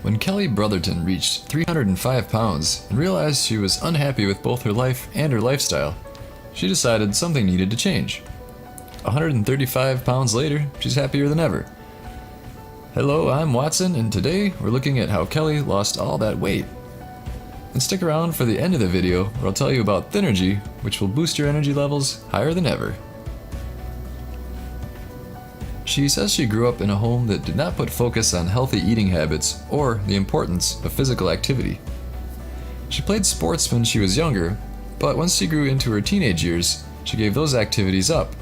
When Kellie Brotherton reached 305 pounds and realized she was unhappy with both her life and her lifestyle, she decided something needed to change. 135 pounds later, she's happier than ever. Hello, I'm Watson, and today we're looking at how Kellie lost all that weight. And stick around for the end of the video where I'll tell you about Thynergy, which will boost your energy levels higher than ever. She says she grew up in a home that did not put focus on healthy eating habits or the importance of physical activity. She played sports when she was younger, but once she grew into her teenage years, she gave those activities up,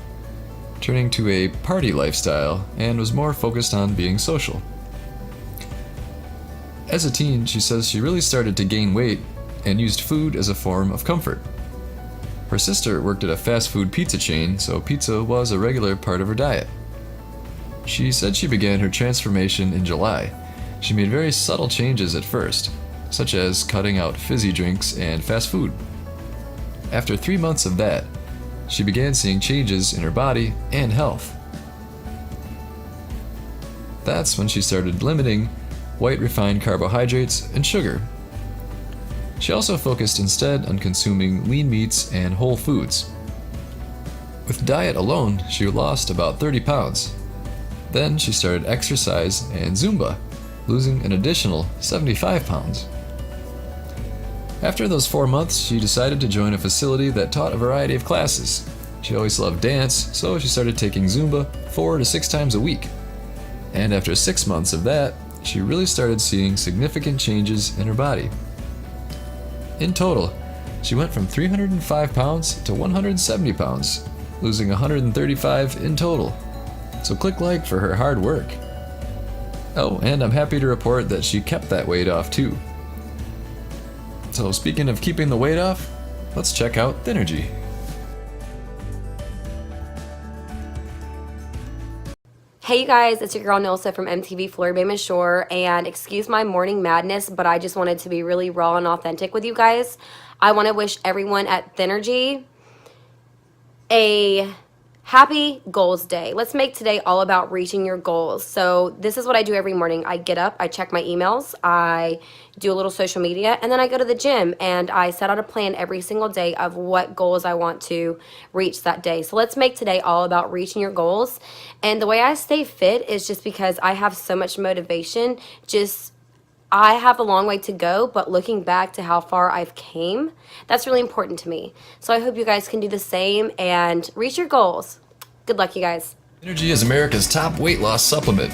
turning to a party lifestyle and was more focused on being social. As a teen, she says she really started to gain weight and used food as a form of comfort. Her sister worked at a fast food pizza chain, so pizza was a regular part of her diet. She said she began her transformation in July. She made very subtle changes at first, such as cutting out fizzy drinks and fast food. After 3 months of that, she began seeing changes in her body and health. That's when she started limiting white refined carbohydrates and sugar. She also focused instead on consuming lean meats and whole foods. With diet alone, she lost about 30 pounds. Then she started exercise and Zumba, losing an additional 75 pounds. After those 4 months, she decided to join a facility that taught a variety of classes. She always loved dance, so she started taking Zumba 4 to 6 times a week. And after 6 months of that, she really started seeing significant changes in her body. In total, she went from 305 pounds to 170 pounds, losing 135 in total. So click like for her hard work. Oh, and I'm happy to report that she kept that weight off too. So speaking of keeping the weight off, let's check out Thynergy. Hey you guys, it's your girl Nilsa from MTV Floribama Shore, and excuse my morning madness, but I just wanted to be really raw and authentic with you guys. I want to wish everyone at Thynergy a happy goals day. Let's make today all about reaching your goals. So this is what I do every morning. I get up, I check my emails, I do a little social media, and then I go to the gym and I set out a plan every single day of what goals I want to reach that day. So let's make today all about reaching your goals. And the way I stay fit is just because I have so much motivation. I have a long way to go, but looking back to how far I've came, that's really important to me. So I hope you guys can do the same and reach your goals. Good luck, you guys. Thynergy is America's top weight loss supplement.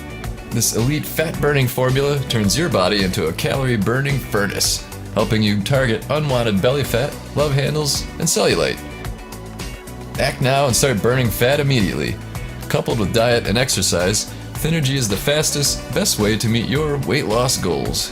This elite fat-burning formula turns your body into a calorie-burning furnace, helping you target unwanted belly fat, love handles, and cellulite. Act now and start burning fat immediately. Coupled with diet and exercise, Thynergy is the fastest, best way to meet your weight loss goals.